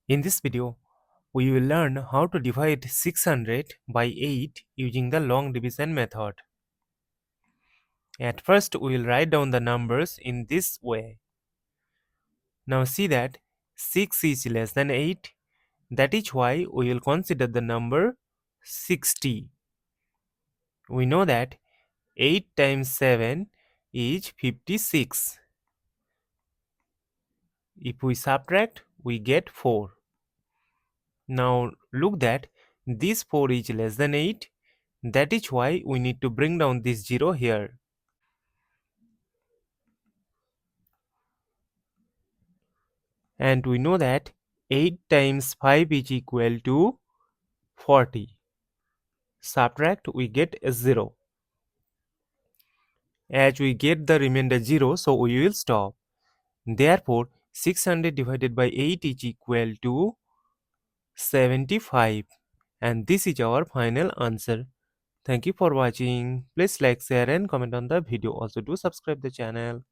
In this video, we will learn how to divide 600 by 8 using the long division method. At first, we will write down the numbers in this way. Now see that 6 is less than 8. That is why we will consider the number 60. We know that 8 times 7 is 56. If we subtract, we get 4. Now look that this 4 is less than 8. That is why we need to bring down this 0 here. And we know that 8 times 5 is equal to 40. Subtract, we get a 0. As we get the remainder 0, so we will stop. Therefore, 600 divided by 8 is equal to 75. And this is our final answer. Thank you for watching. Please like, share and comment on the video. Also do subscribe the channel.